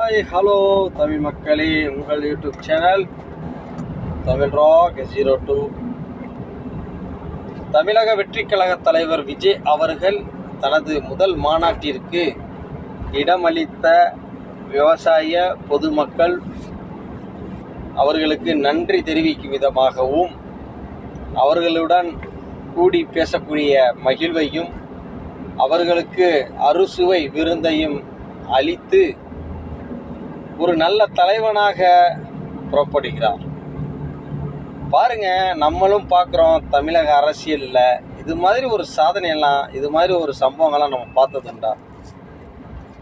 Hi hello Tamil மக்களே, உங்கள் YouTube channel Tamil rock 02. தமிழக வெற்றிக் கழக தலைவர் விஜய் அவர்கள் தனது முதல் மாநாட்டிற்கு இடமளித்த விவசாய பொதுமக்கள் அவர்களுக்கு நன்றி தெரிவிக்கும் விதமாகவும் அவர்களுடன் கூடி பேசக்கூடிய மகிழ்வையும் அவர்களுக்கு அறுசுவை விருந்தையும் அளித்து ஒரு நல்ல தலைவனாக புறப்படுகிறார். பாருங்க, நம்மளும் பார்க்குறோம் தமிழக அரசியலில் இது மாதிரி ஒரு சாதனையெல்லாம், இது மாதிரி ஒரு சம்பவங்கள்லாம் நம்ம பார்த்ததுண்டா?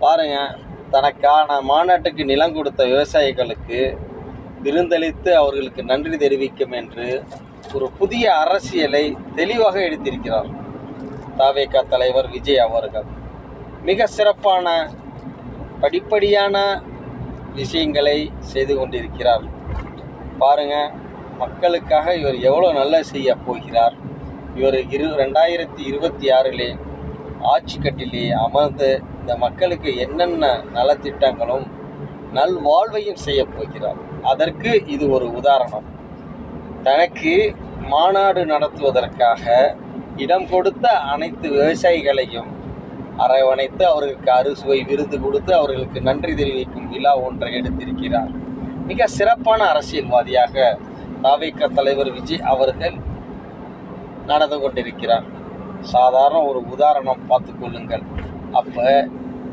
பாருங்க, தனக்கான மாநாட்டுக்கு நிலம் கொடுத்த விவசாயிகளுக்கு விருந்தளித்து அவர்களுக்கு நன்றி தெரிவிக்கும் என்று ஒரு புதிய அரசியலை தெளிவாக எடுத்திருக்கிறார் தவேக தலைவர் விஜய் அவர்கள். மிக சிறப்பான படிப்படியான விஷயங்களை செய்து கொண்டிருக்கிறார். பாருங்க, மக்களுக்காக இவர் எவ்வளோ நல்லது செய்ய போகிறார். இவர் 2026 ஆட்சி கட்டிலே அமர்ந்து இந்த மக்களுக்கு என்னென்ன நலத்திட்டங்களும் நல்வாழ்வையும் செய்ய போகிறார். அதற்கு இது ஒரு உதாரணம். தனக்கு மாநாடு நடத்துவதற்காக இடம் கொடுத்த அனைத்து விவசாயிகளையும் அரவணைத்து அவர்களுக்கு அறுசுவை விருது கொடுத்து அவர்களுக்கு நன்றி தெரிவிக்கும் விழா ஒன்றை எடுத்திருக்கிறார். மிக சிறப்பான அரசியல்வாதியாக தவேக தலைவர் விஜய் அவர்கள் நடந்து கொண்டிருக்கிறார். சாதாரண ஒரு உதாரணம் பார்த்து கொள்ளுங்கள். அப்போ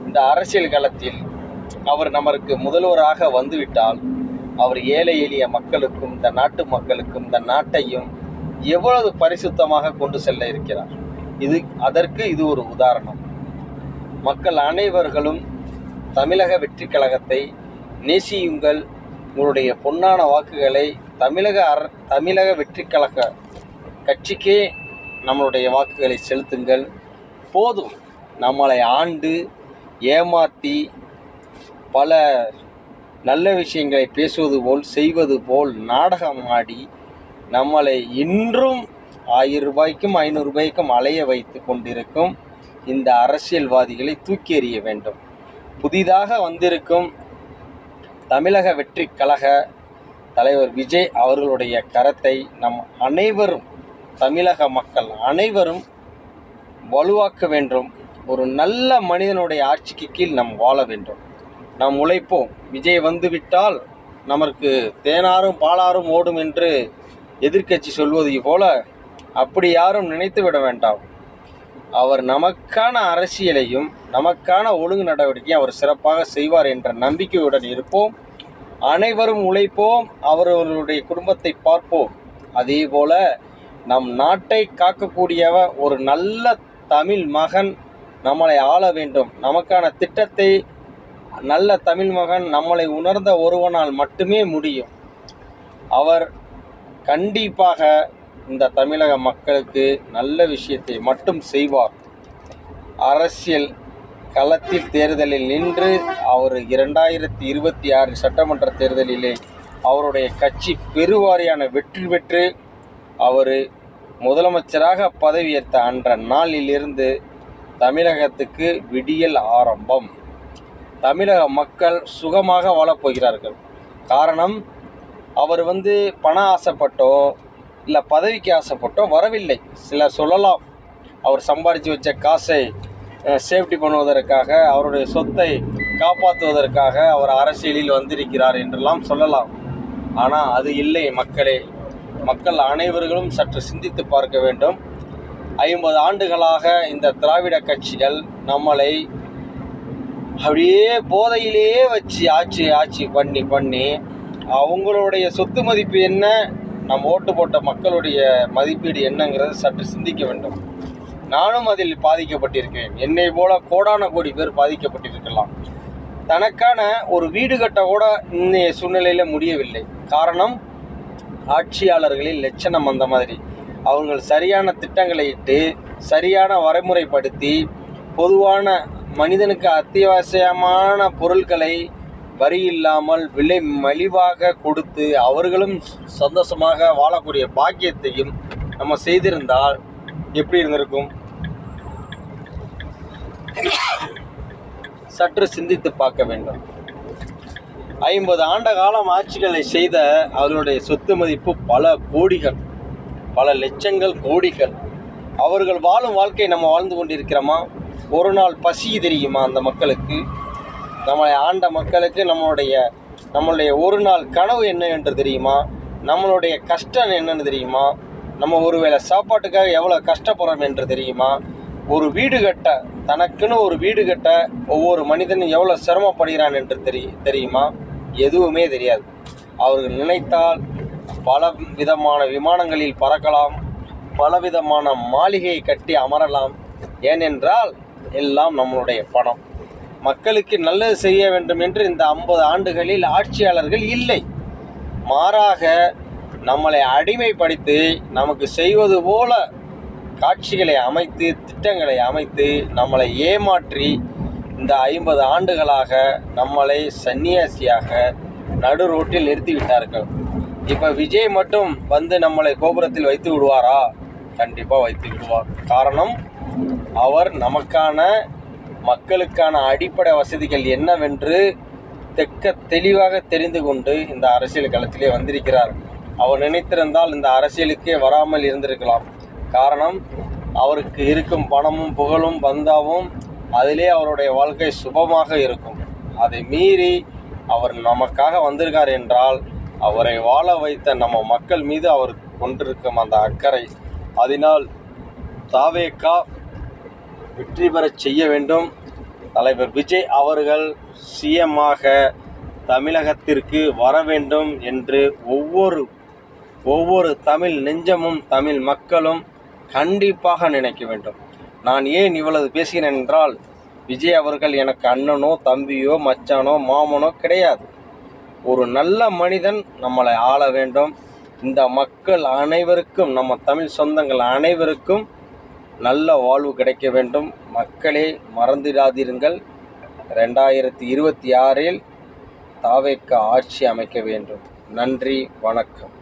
இந்த அரசியல் களத்தில் அவர் நமக்கு முதல்வராக வந்துவிட்டால் அவர் ஏழை எளிய மக்களுக்கும் இந்த நாட்டு மக்களுக்கும் இந்த நாட்டையும் எவ்வளவு பரிசுத்தமாக கொண்டு செல்ல இருக்கிறார். அதற்கு இது ஒரு உதாரணம். மக்கள் அனைவர்களும் தமிழக வெற்றி கழகத்தை நேசியுங்கள். உங்களுடைய பொன்னான வாக்குகளை தமிழக வெற்றி கழக கட்சிக்கே நம்மளுடைய வாக்குகளை செலுத்துங்கள். போதும், நம்மளை ஆண்டு ஏமாற்றி பல நல்ல விஷயங்களை பேசுவது போல் செய்வது போல் நாடகம் ஆடி நம்மளை இன்றும் 1000 ரூபாய்க்கும் 500 ரூபாய்க்கும் அலைய வைத்து கொண்டிருக்கும் இந்த அரசியல்வாதிகளை தூக்கி எறிய வேண்டும். புதிதாக வந்திருக்கும் தமிழக வெற்றி கழக தலைவர் விஜய் அவர்களுடைய கரத்தை நம் அனைவரும், தமிழக மக்கள் அனைவரும் வலுவாக்க வேண்டும். ஒரு நல்ல மனிதனுடைய ஆட்சிக்கு கீழ் நாம் வாழ வேண்டும். நாம் உழைப்போம். விஜய் வந்துவிட்டால் நமக்கு தேனாரும் பாலாரும் ஓடும் என்று எதிர்க்கட்சி சொல்வது போல அப்படி யாரும் நினைத்து விட வேண்டாம். அவர் நமக்கான அரசியலையும் நமக்கான ஒழுங்கு நடவடிக்கையும் அவர் சிறப்பாக செய்வார் என்ற நம்பிக்கையுடன் இருப்போம். அனைவரும் உழைப்போம், அவர்களுடைய குடும்பத்தை பார்ப்போம். அதே போல நம் நாட்டை காக்கக்கூடியவ ஒரு நல்ல தமிழ் மகன் நம்மளை ஆள வேண்டும். நமக்கான திட்டத்தை நல்ல தமிழ் மகன் நம்மளை உணர்ந்த ஒருவனால் மட்டுமே முடியும். அவர் கண்டிப்பாக இந்த தமிழக மக்களுக்கு நல்ல விஷயத்தை மட்டும் செய்வார். அரசியல் களத்தில் தேர்தலில் நின்று அவர் 2026 சட்டமன்ற தேர்தலிலே அவருடைய கட்சி பெருவாரியான வெற்றி பெற்று அவர் முதலமைச்சராக பதவியேற்ற அன்ற நாளிலிருந்து தமிழகத்துக்கு விடியல் ஆரம்பம். தமிழக மக்கள் சுகமாக வாழப்போகிறார்கள். காரணம், அவர் பண ஆசைப்பட்டோ இல்லை பதவிக்கு ஆசைப்பட்டோ வரவில்லை. சிலர் சொல்லலாம், அவர் சம்பாதிச்சு வச்ச காசை சேஃப்டி பண்ணுவதற்காக, அவருடைய சொத்தை காப்பாற்றுவதற்காக அவர் அரசியலில் வந்திருக்கிறார் என்றெல்லாம் சொல்லலாம். ஆனால் அது இல்லை மக்களே. மக்கள் அனைவர்களும் சற்று சிந்தித்து பார்க்க வேண்டும். 50 ஆண்டுகளாக இந்த திராவிட கட்சிகள் நம்மளை அப்படியே போதையிலேயே வச்சு ஆட்சி பண்ணி அவங்களுடைய சொத்து மதிப்பு என்ன, நம்ம ஓட்டு போட்ட மக்களுடைய மதிப்பீடு என்னங்கிறது சற்று சிந்திக்க வேண்டும். நானும் அதில் பாதிக்கப்பட்டிருக்கேன். என்னை போல கோடான கோடி பேர் பாதிக்கப்பட்டிருக்கலாம். தனக்கான ஒரு வீடு கட்ட கூட இன்றைய சூழ்நிலையில் முடியவில்லை. காரணம், ஆட்சியாளர்களின் லட்சணம் அந்த மாதிரி. அவர்கள் சரியான திட்டங்களை இட்டு சரியான வரைமுறைப்படுத்தி பொதுவான மனிதனுக்கு அத்தியாவசியமான பொருட்களை வரி இல்லாமல் விலை மலிவாக கொடுத்து அவர்களும் சந்தோஷமாக வாழக்கூடிய பாக்கியத்தையும் நம்ம செய்திருந்தால் எப்படி இருந்திருக்கும்? சற்று சிந்தித்து பார்க்க வேண்டும். 50 ஆண்டு காலம் ஆட்சிகளை செய்த அவர்களுடைய சொத்து மதிப்பு பல கோடிகள், பல லட்சங்கள், கோடிகள். அவர்கள் வாழும் வாழ்க்கை நம்ம வாழ்ந்து கொண்டிருக்கிறோமா? ஒரு நாள் பசி தெரியுமா அந்த மக்களுக்கு? நம்மளை ஆண்ட மக்களுக்கு நம்மளுடைய ஒரு நாள் கனவு என்ன என்று தெரியுமா? நம்மளுடைய கஷ்டம் என்னன்னு தெரியுமா? நம்ம ஒருவேளை சாப்பாட்டுக்காக எவ்வளோ கஷ்டப்படுறோம் என்று தெரியுமா? ஒரு வீடு கட்ட, தனக்குன்னு ஒரு வீடு கட்ட ஒவ்வொரு மனிதனும் எவ்வளோ சிரமப்படுகிறான் என்று தெரியுமா? எதுவுமே தெரியாது. அவர்கள் நினைத்தால் பல விதமான விமானங்களில் பறக்கலாம், பலவிதமான மாளிகையை கட்டி அமரலாம். ஏனென்றால் எல்லாம் நம்மளுடைய பணம். மக்களுக்கு நல்லது செய்ய வேண்டும் என்று இந்த 50 ஆண்டுகளில் ஆட்சியாளர்கள் இல்லை. மாறாக நம்மளை அடிமைப்படுத்தி நமக்கு செய்வது போல காட்சிகளை அமைத்து, திட்டங்களை அமைத்து நம்மளை ஏமாற்றி இந்த 50 ஆண்டுகளாக நம்மளை சன்னியாசியாக நடு ரோட்டில் நிறுத்திவிட்டார்கள். இப்போ விஜய் மட்டும் வந்து நம்மளை கோபுரத்தில் வைத்து விடுவாரா? கண்டிப்பாக வைத்து விடுவார். காரணம், அவர் மக்களுக்கான அடிப்படை வசதிகள் என்னவென்று தெளிவாக தெரிந்து கொண்டு இந்த அரசியல் களத்திலே வந்திருக்கிறார். அவர் நினைத்திருந்தால் இந்த அரசியலுக்கே வராமல் இருந்திருக்கலாம். காரணம், அவருக்கு இருக்கும் பணமும் புகழும் பந்தாவும் அதிலே அவருடைய வாழ்க்கை சுபமாக இருக்கும். அதை மீறி அவர் நமக்காக வந்திருக்கார் என்றால் அவரை வாழ வைத்த நம்ம மக்கள் மீது அவருக்கு கொண்டிருக்கும் அந்த அக்கறை. அதனால் தாவேகா வெற்றி பெறச் செய்ய வேண்டும். தலைவர் விஜய் அவர்கள் சிஎம்மாக தமிழகத்திற்கு வர வேண்டும் என்று ஒவ்வொரு தமிழ் நெஞ்சமும் தமிழ் மக்களும் கண்டிப்பாக நினைக்க வேண்டும். நான் ஏன் இவ்வளவு பேசுகிறேன் என்றால், விஜய் அவர்கள் எனக்கு அண்ணனோ தம்பியோ மச்சானோ மாமனோ கிடையாது. ஒரு நல்ல மனிதன் நம்மளை ஆள வேண்டும். இந்த மக்கள் அனைவருக்கும், நம்ம தமிழ் சொந்தங்கள் அனைவருக்கும் நல்ல வாழ்வு கிடைக்க வேண்டும். மக்களே மறந்திடாதீர்கள், 2026இல் தாவேகா ஆட்சி அமைக்க வேண்டும். நன்றி, வணக்கம்.